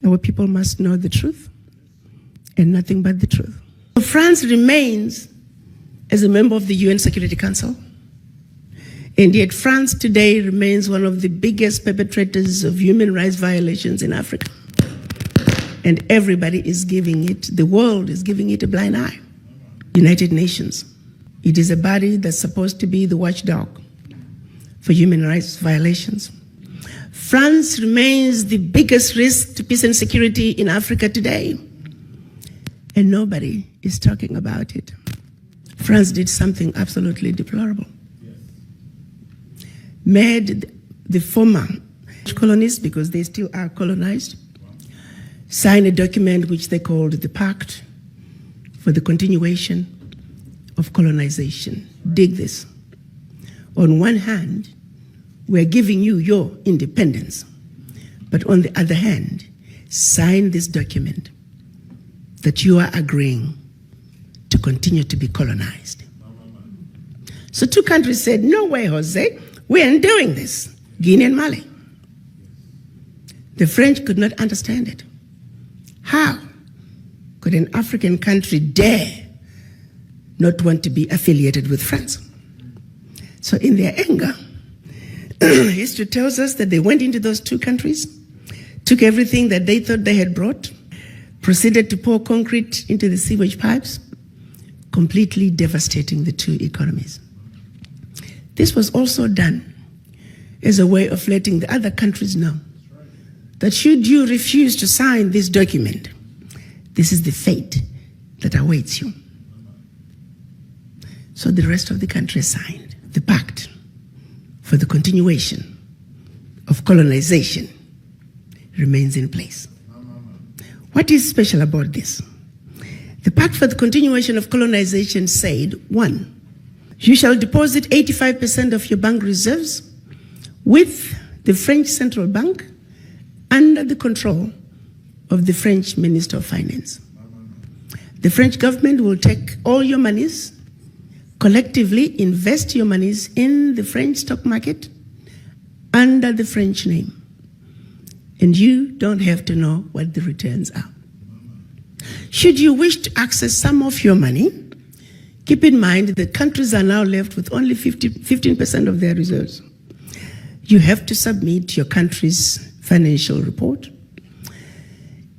Our people must know the truth and nothing but the truth. France remains as a member of the UN Security Council, and yet France today remains one of the biggest perpetrators of human rights violations in Africa. And everybody is giving it, the world is giving it a blind eye. United Nations. It is a body that's supposed to be the watchdog for human rights violations. France remains the biggest risk to peace and security in Africa today, and nobody is talking about it. France did something absolutely deplorable. Made the former colonies, because they still are colonized, sign a document which they called the Pact for the Continuation of Colonization. Dig this. On one hand, we're giving you your independence, but on the other hand, sign this document that you are agreeing to continue to be colonized. So two countries said, no way, Jose, we aren't doing this, Guinea and Mali. The French could not understand it. How could an African country dare not want to be affiliated with France? So in their anger, history tells us that they went into those two countries, took everything that they thought they had brought, proceeded to pour concrete into the sewage pipes, completely devastating the two economies. This was also done as a way of letting the other countries know that should you refuse to sign this document, this is the fate that awaits you. So the rest of the country signed the Pact for the Continuation of Colonization remains in place. What is special about this? The Pact for the Continuation of Colonization said, 1, you shall deposit 85% of your bank reserves with the French Central Bank under the control of the French Minister of Finance. The French government will take all your monies, collectively invest your monies in the French stock market under the French name. And you don't have to know what the returns are. Should you wish to access some of your money, keep in mind that countries are now left with only 15% of their reserves. You have to submit your country's financial report,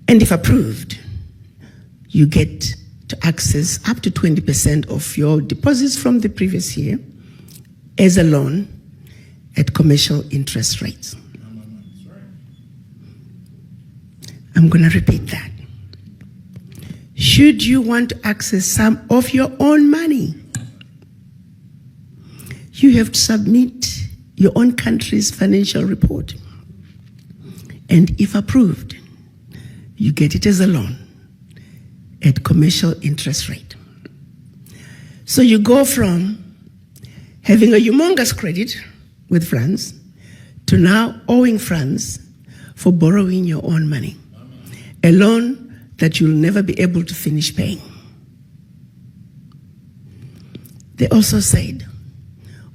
and if approved, you get to access up to 20% of your deposits from the previous year as a loan at commercial interest rates. I'm going to repeat that. Should you want to access some of your own money, you have to submit your own country's financial report. And if approved, you get it as a loan at commercial interest rate. So you go from having a humongous credit with France to now owing France for borrowing your own money, a loan that you'll never be able to finish paying. They also said,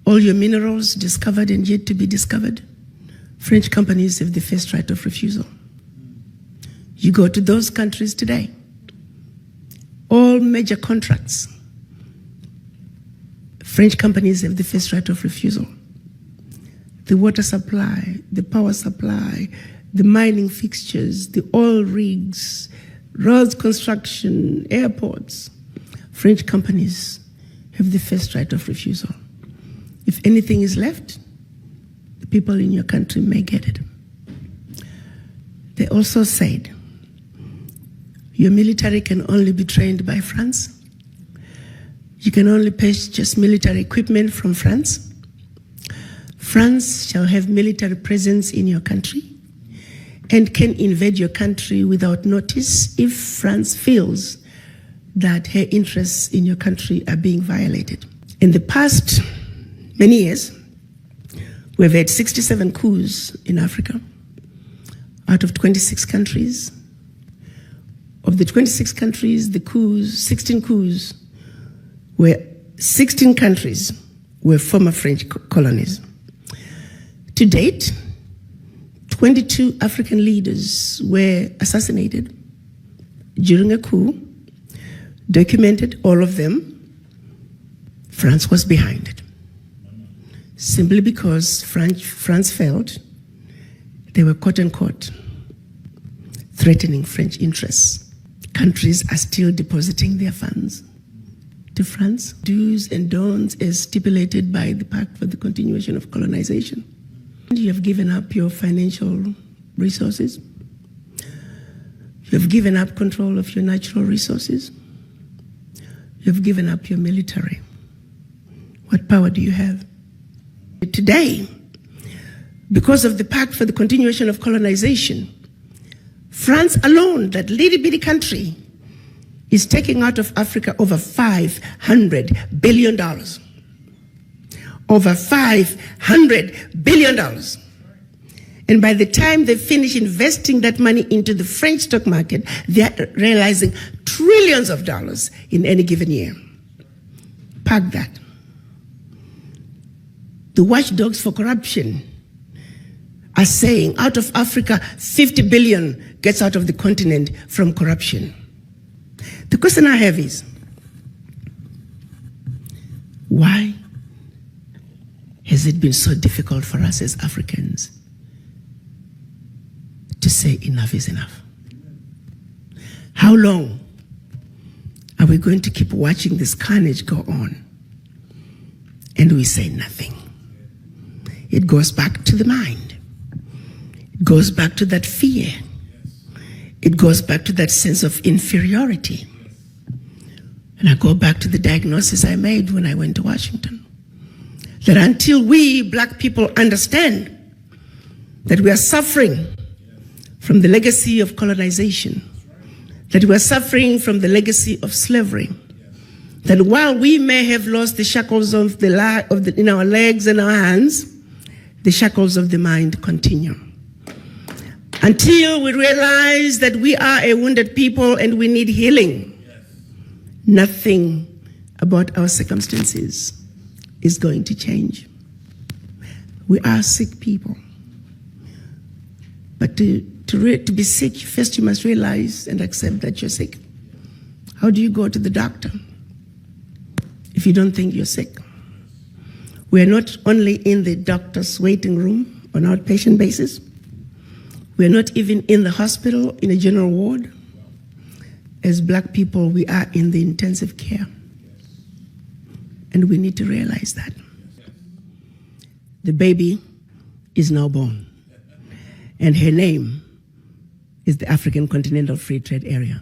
all your minerals discovered and yet to be discovered, French companies have the first right of refusal. You go to those countries today, all major contracts, French companies have the first right of refusal. The water supply, the power supply, the mining fixtures, the oil rigs, roads construction, airports, French companies have the first right of refusal. If anything is left, the people in your country may get it. They also said, your military can only be trained by France. You can only purchase military equipment from France. France shall have military presence in your country and can invade your country without notice if France feels that her interests in your country are being violated. In the past many years, we've had 67 coups in Africa out of 26 countries. Of the 26 countries, the coups, 16 coups, 16 countries were former French colonies. To date, 22 African leaders were assassinated during a coup, documented all of them. France was behind it, simply because France felt they were quote-unquote threatening French interests. Countries are still depositing their funds to France. Do's and don'ts as stipulated by the Pact for the Continuation of Colonization. You have given up your financial resources. You have given up control of your natural resources. You have given up your military. What power do you have? Today, because of the Pact for the Continuation of Colonization, France alone, that little bitty country, is taking out of Africa over $500 billion. Over $500 billion. And by the time they finish investing that money into the French stock market, they're realizing trillions of dollars in any given year. Park that. The watchdogs for corruption are saying out of Africa, 50 billion gets out of the continent from corruption. The question I have is, why has it been so difficult for us as Africans to say enough is enough? How long are we going to keep watching this carnage go on and we say nothing? It goes back to the mind. It goes back to that fear. It goes back to that sense of inferiority. And I go back to the diagnosis I made when I went to Washington. That until we black people understand that we are suffering from the legacy of colonization, that we are suffering from the legacy of slavery, that while we may have lost the shackles of in our legs and our hands, the shackles of the mind continue. Until we realize that we are a wounded people and we need healing, nothing about our circumstances is going to change. We are sick people. But to be sick, first you must realize and accept that you're sick. How do you go to the doctor if you don't think you're sick? We are not only in the doctor's waiting room on an outpatient basis. We are not even in the hospital in a general ward. As black people, we are in the intensive care. And we need to realize that. The baby is now born. And her name is the African Continental Free Trade Area.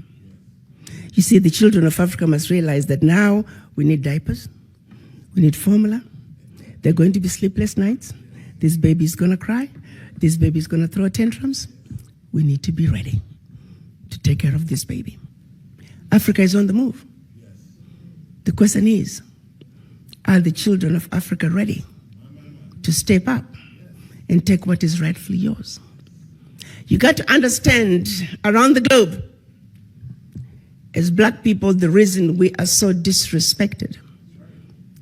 You see, the children of Africa must realize that now we need diapers, we need formula. There are going to be sleepless nights. This baby is going to cry. This baby is going to throw tantrums. We need to be ready to take care of this baby. Africa is on the move. The question is, are the children of Africa ready to step up and take what is rightfully yours? You got to understand, around the globe, as black people, the reason we are so disrespected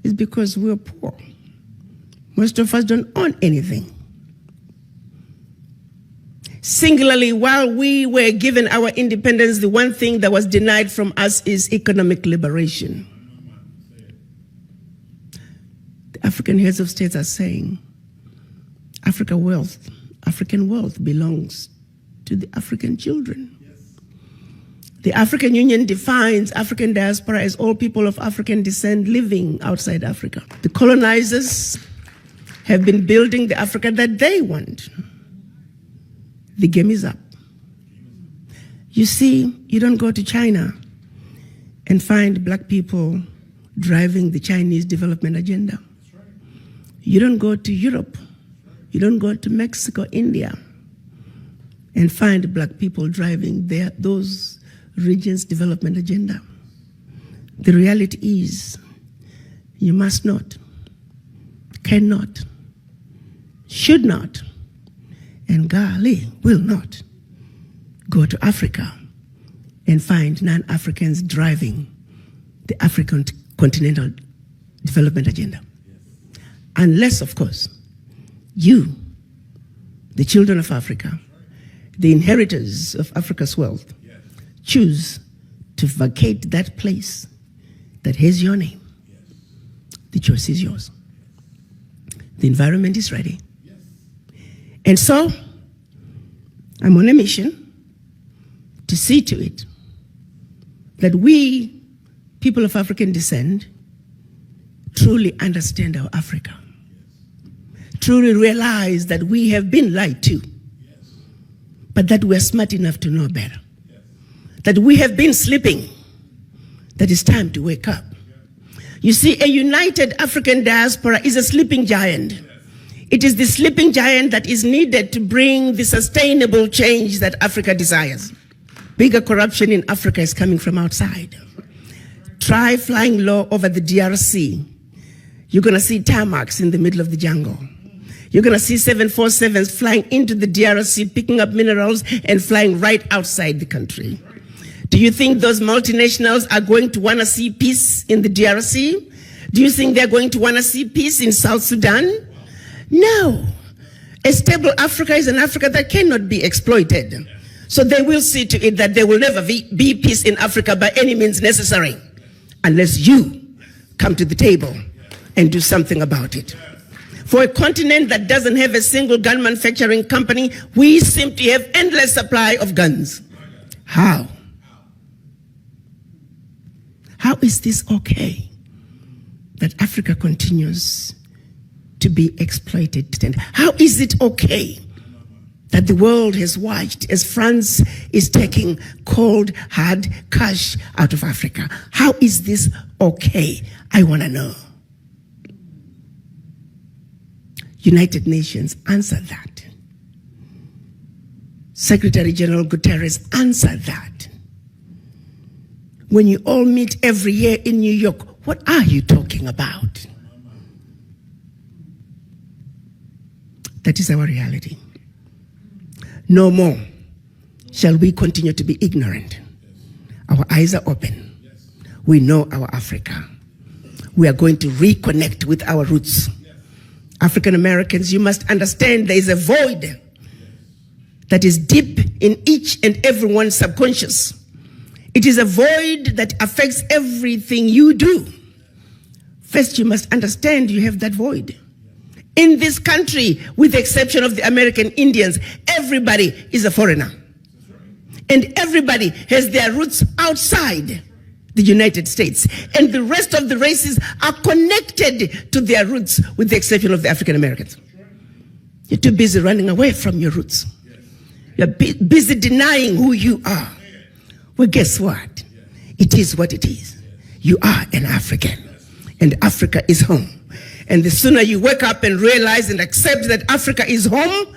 is because we are poor. Most of us don't own anything. Singularly, while we were given our independence, the one thing that was denied from us is economic liberation. The African heads of states are saying African wealth belongs to the African children. The African Union defines African diaspora as all people of African descent living outside Africa. The colonizers have been building the Africa that they want. The game is up. You see, you don't go to China and find black people driving the Chinese development agenda. You don't go to Europe. You don't go to Mexico, India, and find black people driving those regions' development agenda. The reality is, you must not, cannot, should not, and golly, will not go to Africa and find non-Africans driving the African continental development agenda. Unless, of course, you, the children of Africa, the inheritors of Africa's wealth, choose to vacate that place that has your name, the choice is yours. The environment is ready. And so, I'm on a mission to see to it that we, people of African descent, truly understand our Africa. Truly realize that we have been lied to, but that we're smart enough to know better. That we have been sleeping, that it's time to wake up. You see, a united African diaspora is a sleeping giant. It is the sleeping giant that is needed to bring the sustainable change that Africa desires. Bigger corruption in Africa is coming from outside. Try flying low over the DRC. You're going to see tarmacs in the middle of the jungle. You're going to see 747s flying into the DRC, picking up minerals and flying right outside the country. Do you think those multinationals are going to want to see peace in the DRC? Do you think they're going to want to see peace in South Sudan? No. A stable Africa is an Africa that cannot be exploited. So they will see to it that there will never be peace in Africa by any means necessary, unless you come to the table and do something about it. For a continent that doesn't have a single gun manufacturing company, we simply have endless supply of guns. How? How is this okay that Africa continues to be exploited? And how is it okay that the world has watched as France is taking cold, hard cash out of Africa? How is this okay? I want to know. United Nations, answer that. Secretary General Guterres, answer that. When you all meet every year in New York, what are you talking about? That is our reality. No more shall we continue to be ignorant. Our eyes are open. We know our Africa. We are going to reconnect with our roots. African Americans, you must understand there is a void that is deep in each and everyone's subconscious. It is a void that affects everything you do. First, you must understand you have that void. In this country, with the exception of the American Indians, everybody is a foreigner. And everybody has their roots outside the United States. And the rest of the races are connected to their roots, with the exception of the African Americans. You're too busy running away from your roots. You're busy denying who you are. Well, guess what? It is what it is. You are an African, and Africa is home. And the sooner you wake up and realize and accept that Africa is home,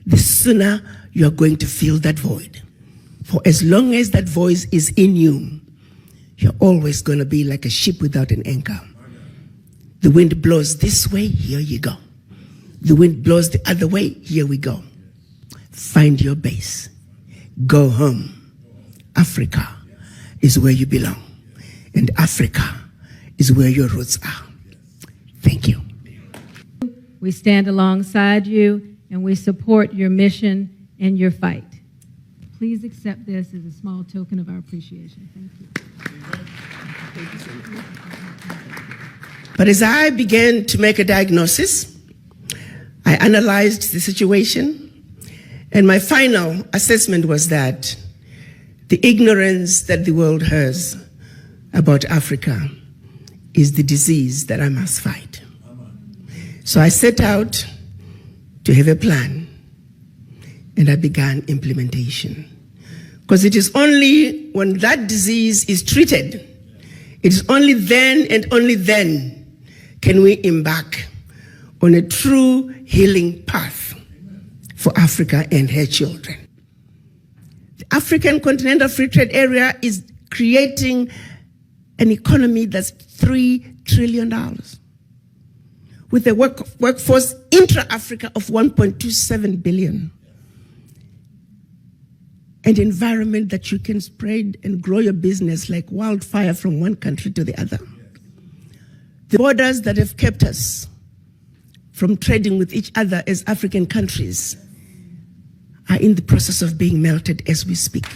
the sooner you're going to fill that void. For as long as that voice is in you, you're always going to be like a ship without an anchor. The wind blows this way, here you go. The wind blows the other way, here we go. Find your base. Go home. Africa is where you belong. And Africa is where your roots are. Thank you. We stand alongside you and we support your mission and your fight. Please accept this as a small token of our appreciation. Thank you. But as I began to make a diagnosis, I analyzed the situation, and my final assessment was that the ignorance that the world has about Africa is the disease that I must fight. So I set out to have a plan, and I began implementation. Because it is only when that disease is treated, it is only then and only then can we embark on a true healing path for Africa and her children. The African Continental Free Trade Area is creating an economy that's $3 trillion with a workforce intra-Africa of 1.27 billion. An environment that you can spread and grow your business like wildfire from one country to the other. The borders that have kept us from trading with each other as African countries are in the process of being melted as we speak.